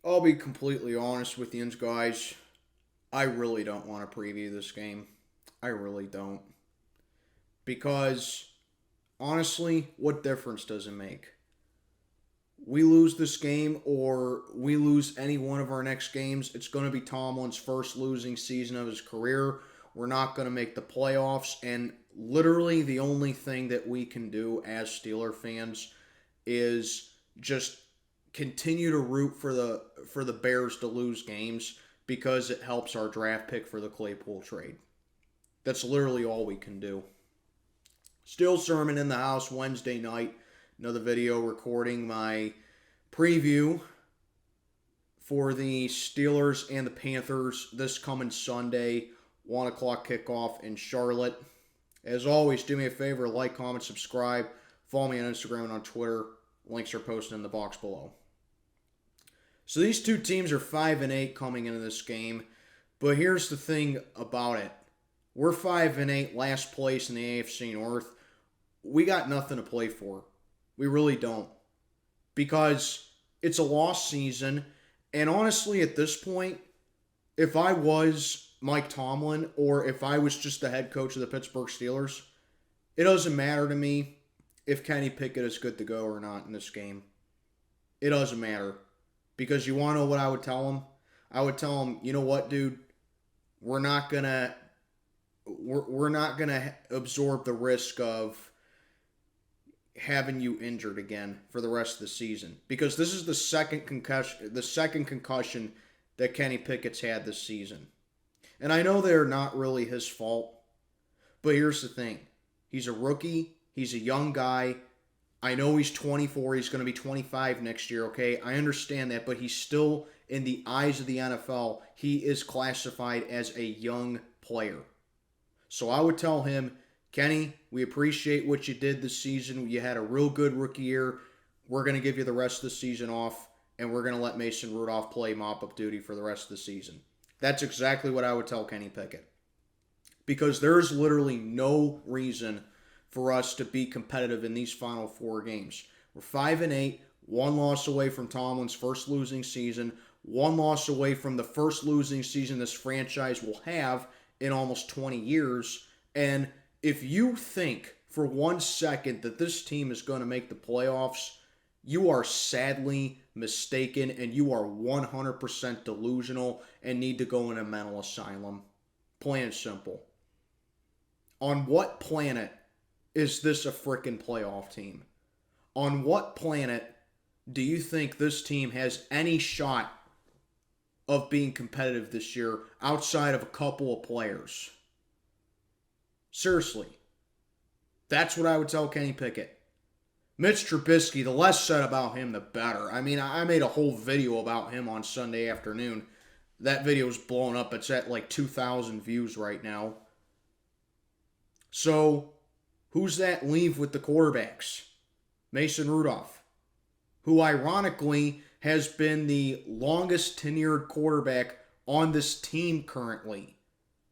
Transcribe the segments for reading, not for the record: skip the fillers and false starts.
I'll be completely honest with you guys. I really don't want to preview this game. I really don't. Because, honestly, what difference does it make? We lose this game or we lose any one of our next games, it's going to be Tomlin's first losing season of his career. We're not going to make the playoffs. And literally, the only thing that we can do as Steeler fans is just continue to root for the Bears to lose games because it helps our draft pick for the Claypool trade. That's literally all we can do. Still sermon in the house Wednesday night. Another video recording my preview for the Steelers and the Panthers this coming Sunday, 1 o'clock kickoff in Charlotte. As always, do me a favor, like, comment, subscribe. Follow me on Instagram and on Twitter. Links are posted in the box below. So these two teams are 5-8 coming into this game. But here's the thing about it. We're 5-8, last place in the AFC North. We got nothing to play for. We really don't. Because it's a lost season. And honestly, at this point, if I was Mike Tomlin or if I was just the head coach of the Pittsburgh Steelers, it doesn't matter to me if Kenny Pickett is good to go or not in this game. It doesn't matter. Because you want to know what I would tell him? I would tell him, you know what, dude? We're not gonna absorb the risk of having you injured again for the rest of the season. Because this is the second concussion that Kenny Pickett's had this season. And I know they're not really his fault. But here's the thing. He's a rookie. He's a young guy. I know he's 24. He's going to be 25 next year, okay? I understand that. But he's still, in the eyes of the NFL, he is classified as a young player. So I would tell him, Kenny, we appreciate what you did this season. You had a real good rookie year. We're going to give you the rest of the season off, and we're going to let Mason Rudolph play mop-up duty for the rest of the season. That's exactly what I would tell Kenny Pickett. Because there's literally no reason for us to be competitive in these final 4 games. We're 5-8, 1 loss away from Tomlin's first losing season, 1 loss away from the first losing season this franchise will have in almost 20 years. And if you think for 1 second that this team is going to make the playoffs, you are sadly mistaken and you are 100% delusional and need to go in a mental asylum. Plain and simple. On what planet is this a frickin' playoff team? On what planet do you think this team has any shot of being competitive this year outside of a couple of players? Seriously. That's what I would tell Kenny Pickett. Mitch Trubisky, the less said about him, the better. I mean, I made a whole video about him on Sunday afternoon. That video is blowing up. It's at like 2,000 views right now. So, who's that leave with the quarterbacks? Mason Rudolph, who ironically has been the longest tenured quarterback on this team currently.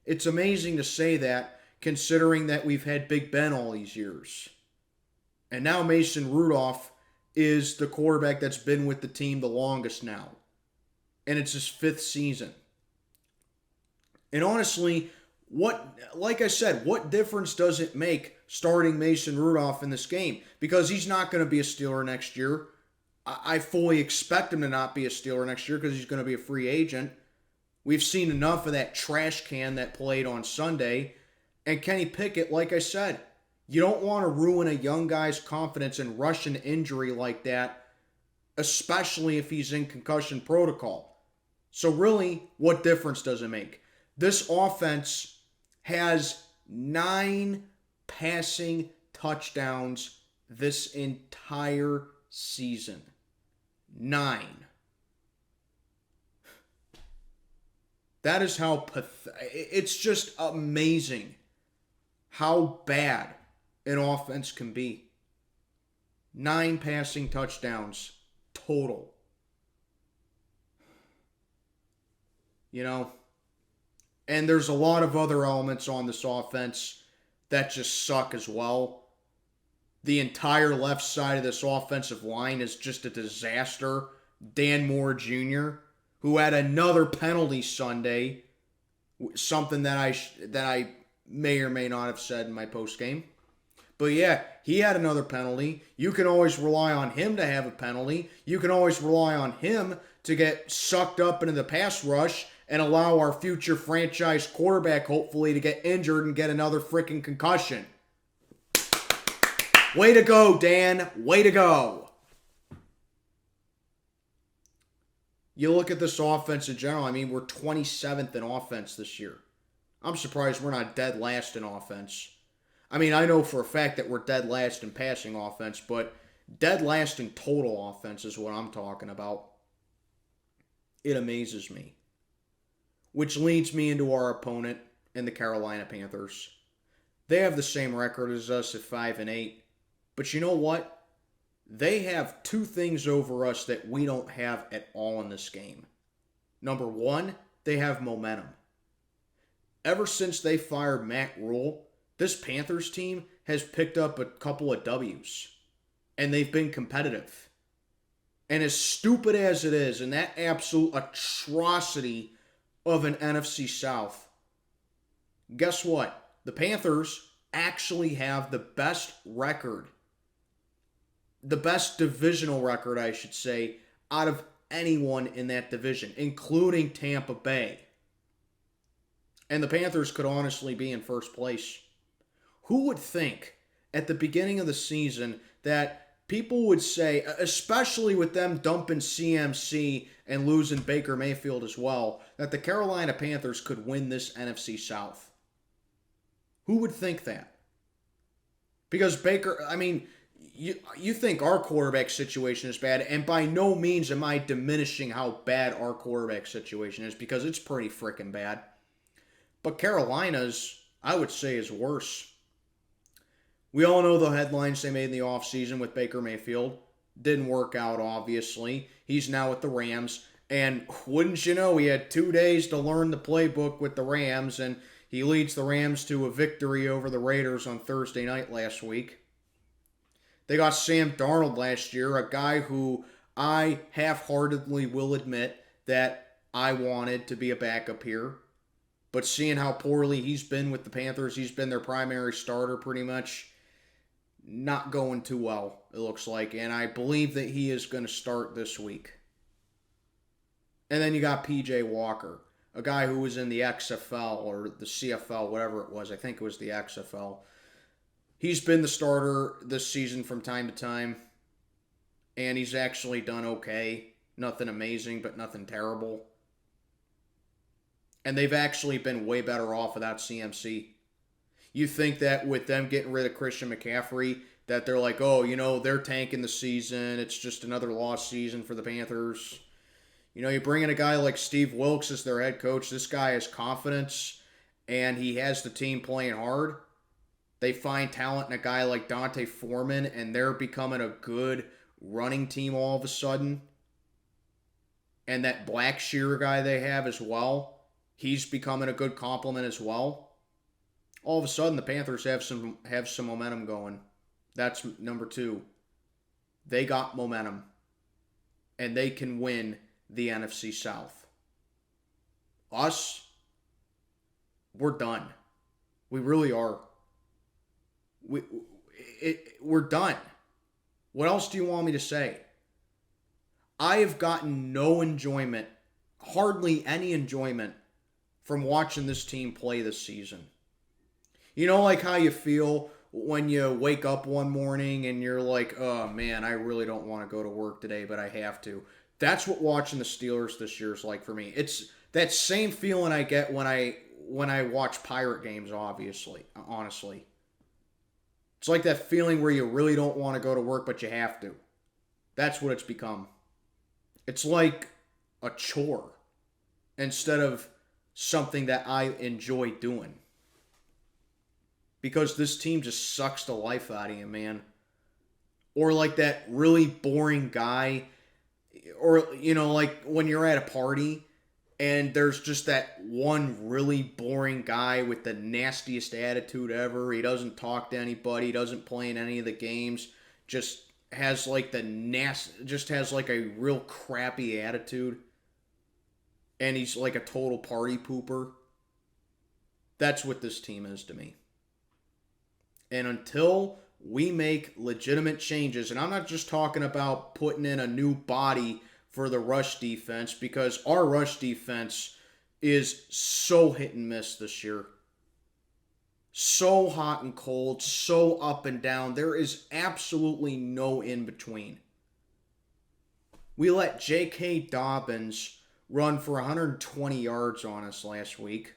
It's amazing to say that, considering that we've had Big Ben all these years. And now Mason Rudolph is the quarterback that's been with the team the longest now. And it's his 5th season. And honestly, like I said, what difference does it make starting Mason Rudolph in this game? Because he's not going to be a Steeler next year. I fully expect him to not be a Steeler next year because he's going to be a free agent. We've seen enough of that trash can that played on Sunday. And Kenny Pickett, like I said, you don't want to ruin a young guy's confidence and rush an injury like that, especially if he's in concussion protocol. So really, what difference does it make? This offense has 9 passing touchdowns this entire season. 9. That is how it's just amazing how bad an offense can be. 9 passing touchdowns total. You know, and there's a lot of other elements on this offense that just suck as well. The entire left side of this offensive line is just a disaster. Dan Moore Jr., who had another penalty Sunday, something that I may or may not have said in my post game. But yeah, he had another penalty. You can always rely on him to have a penalty. You can always rely on him to get sucked up into the pass rush and allow our future franchise quarterback, hopefully, to get injured and get another freaking concussion. Way to go, Dan. Way to go. You look at this offense in general, I mean, we're 27th in offense this year. I'm surprised we're not dead last in offense. I mean, I know for a fact that we're dead last in passing offense, but dead last in total offense is what I'm talking about. It amazes me. Which leads me into our opponent in the Carolina Panthers. They have the same record as us at 5-8. But you know what? They have two things over us that we don't have at all in this game. Number one, they have momentum. Ever since they fired Matt Rule, this Panthers team has picked up a couple of W's. And they've been competitive. And as stupid as it is, and that absolute atrocity of an NFC South, guess what? The Panthers actually have the best record. The best divisional record, I should say, out of anyone in that division, including Tampa Bay. And the Panthers could honestly be in first place. Who would think at the beginning of the season that people would say, especially with them dumping CMC and losing Baker Mayfield as well, that the Carolina Panthers could win this NFC South? Who would think that? Because Baker, I mean, you think our quarterback situation is bad, and by no means am I diminishing how bad our quarterback situation is, because it's pretty freaking bad. But Carolina's, I would say, is worse. We all know the headlines they made in the offseason with Baker Mayfield. Didn't work out, obviously. He's now with the Rams. And wouldn't you know, he had 2 days to learn the playbook with the Rams, and he leads the Rams to a victory over the Raiders on Thursday night last week. They got Sam Darnold last year, a guy who I half-heartedly will admit that I wanted to be a backup here. But seeing how poorly he's been with the Panthers, he's been their primary starter pretty much. Not going too well, it looks like. And I believe that he is going to start this week. And then you got P.J. Walker, a guy who was in the XFL or the CFL, whatever it was. I think it was the XFL. He's been the starter this season from time to time. And he's actually done okay. Nothing amazing, but nothing terrible. And they've actually been way better off without CMC. You think that with them getting rid of Christian McCaffrey, that they're like, oh, you know, they're tanking the season. It's just another lost season for the Panthers. You know, you bring in a guy like Steve Wilkes as their head coach. This guy has confidence, and he has the team playing hard. They find talent in a guy like Dante Foreman, and they're becoming a good running team all of a sudden. And that Blackshear guy they have as well, he's becoming a good complement as well. All of a sudden, the Panthers have some momentum going. That's number two. They got momentum, and they can win the NFC South. Us, we're done. We really are. We're done. What else do you want me to say? I have gotten no enjoyment, hardly any enjoyment, from watching this team play this season. You know, like how you feel when you wake up one morning and you're like, oh man, I really don't want to go to work today, but I have to. That's what watching the Steelers this year is like for me. It's that same feeling I get when I watch Pirate games, honestly. It's like that feeling where you really don't want to go to work, but you have to. That's what it's become. It's like a chore instead of something that I enjoy doing. Because this team just sucks the life out of you, man. Or like that really boring guy. Or, you know, like when you're at a party and there's just that one really boring guy with the nastiest attitude ever. He doesn't talk to anybody. He doesn't play in any of the games. Just has like just has like a real crappy attitude, and he's like a total party pooper. That's what this team is to me. And until we make legitimate changes, and I'm not just talking about putting in a new body for the rush defense, because our rush defense is so hit and miss this year. So hot and cold, so up and down. There is absolutely no in between. We let J.K. Dobbins run for 120 yards on us last week.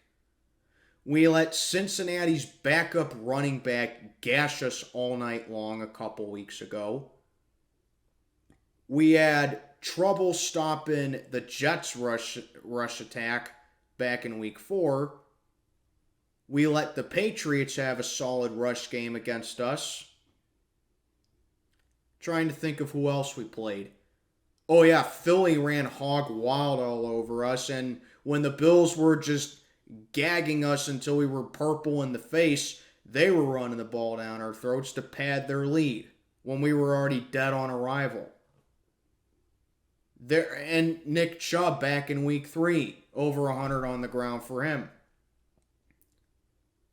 We let Cincinnati's backup running back gash us all night long a couple weeks ago. We had trouble stopping the Jets' rush attack back in week 4. We let the Patriots have a solid rush game against us. Trying to think of who else we played. Oh yeah, Philly ran hog wild all over us, and when the Bills were just gagging us until we were purple in the face, they were running the ball down our throats to pad their lead when we were already dead on arrival. And Nick Chubb back in week 3, over 100 on the ground for him.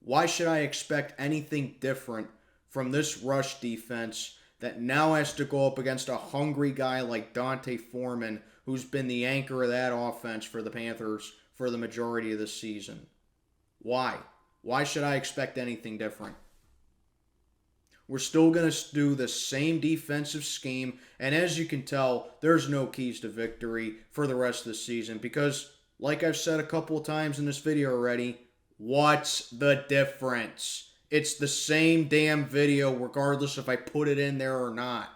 Why should I expect anything different from this rush defense that now has to go up against a hungry guy like Dante Foreman, who's been the anchor of that offense for the Panthers for the majority of the season? Why? Why should I expect anything different? We're still going to do the same defensive scheme, and as you can tell, there's no keys to victory for the rest of the season because, like I've said a couple of times in this video already, what's the difference? It's the same damn video regardless if I put it in there or not.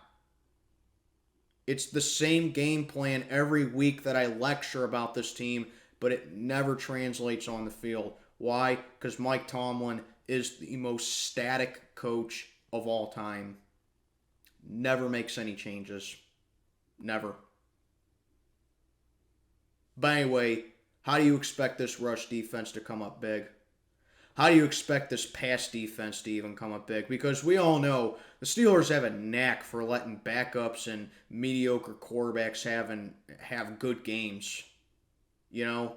It's the same game plan every week that I lecture about this team, but it never translates on the field. Why? Because Mike Tomlin is the most static coach of all time. Never makes any changes. Never. But anyway, how do you expect this rush defense to come up big? How do you expect this pass defense to even come up big? Because we all know the Steelers have a knack for letting backups and mediocre quarterbacks have good games. You know?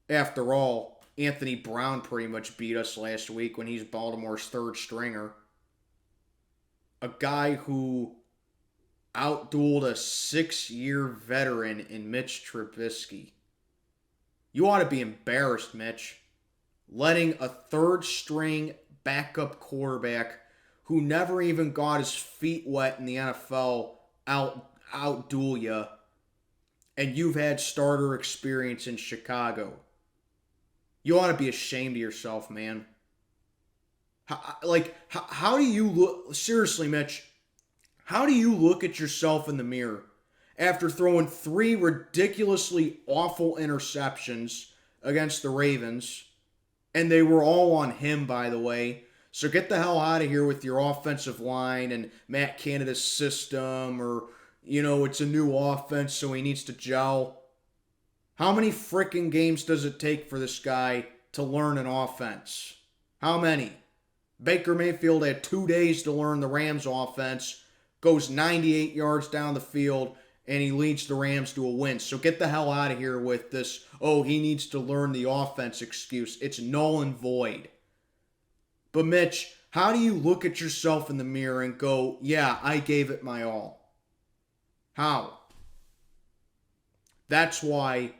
After all, Anthony Brown pretty much beat us last week when he's Baltimore's third stringer. A guy who outdueled a 6-year veteran in Mitch Trubisky. You ought to be embarrassed, Mitch. Letting a third-string backup quarterback who never even got his feet wet in the NFL outduel you, and you've had starter experience in Chicago. You ought to be ashamed of yourself, man. How do you look? Seriously, Mitch, how do you look at yourself in the mirror after throwing 3 ridiculously awful interceptions against the Ravens? And they were all on him, by the way. So get the hell out of here with your offensive line and Matt Canada's system, or, it's a new offense, so he needs to gel. How many freaking games does it take for this guy to learn an offense? How many? Baker Mayfield had 2 days to learn the Rams offense, goes 98 yards down the field, and he leads the Rams to a win. So get the hell out of here with this, he needs to learn the offense excuse. It's null and void. But Mitch, how do you look at yourself in the mirror and go, yeah, I gave it my all? How? That's why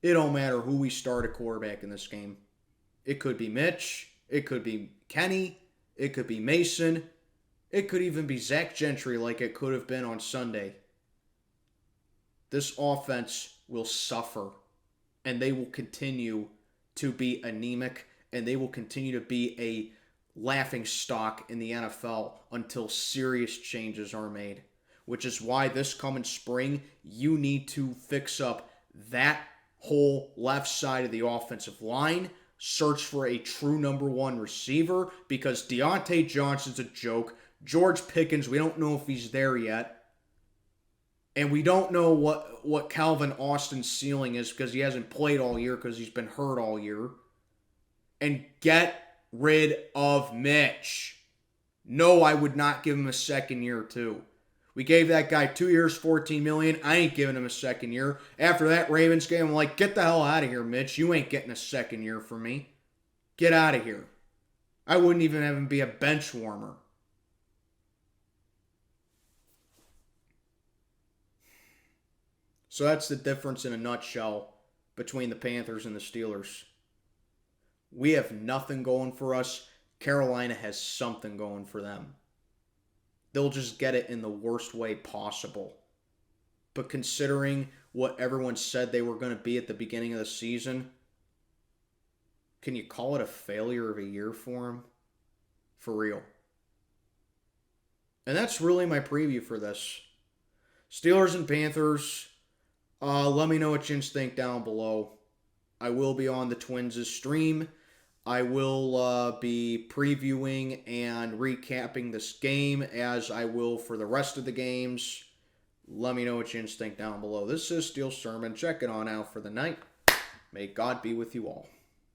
it don't matter who we start at quarterback in this game. It could be Mitch. It could be Kenny. It could be Mason. It could even be Zach Gentry like it could have been on Sunday. This offense will suffer, and they will continue to be anemic, and they will continue to be a laughing stock in the NFL until serious changes are made, which is why this coming spring, you need to fix up that whole left side of the offensive line, search for a true number 1 receiver, because Deontay Johnson's a joke. George Pickens, we don't know if he's there yet. And we don't know what Calvin Austin's ceiling is because he hasn't played all year because he's been hurt all year. And get rid of Mitch. No, I would not give him a second year too. We gave that guy 2 years, $14 million. I ain't giving him a second year. After that Ravens game, I'm like, get the hell out of here, Mitch. You ain't getting a second year from me. Get out of here. I wouldn't even have him be a bench warmer. So that's the difference in a nutshell between the Panthers and the Steelers. We have nothing going for us. Carolina has something going for them. They'll just get it in the worst way possible. But considering what everyone said they were going to be at the beginning of the season, can you call it a failure of a year for them? For real. And that's really my preview for this. Steelers and Panthers. Let me know what you think down below. I will be on the Twins' stream. I will be previewing and recapping this game as I will for the rest of the games. Let me know what you think down below. This is Steel Sermon. Check it on out for the night. May God be with you all.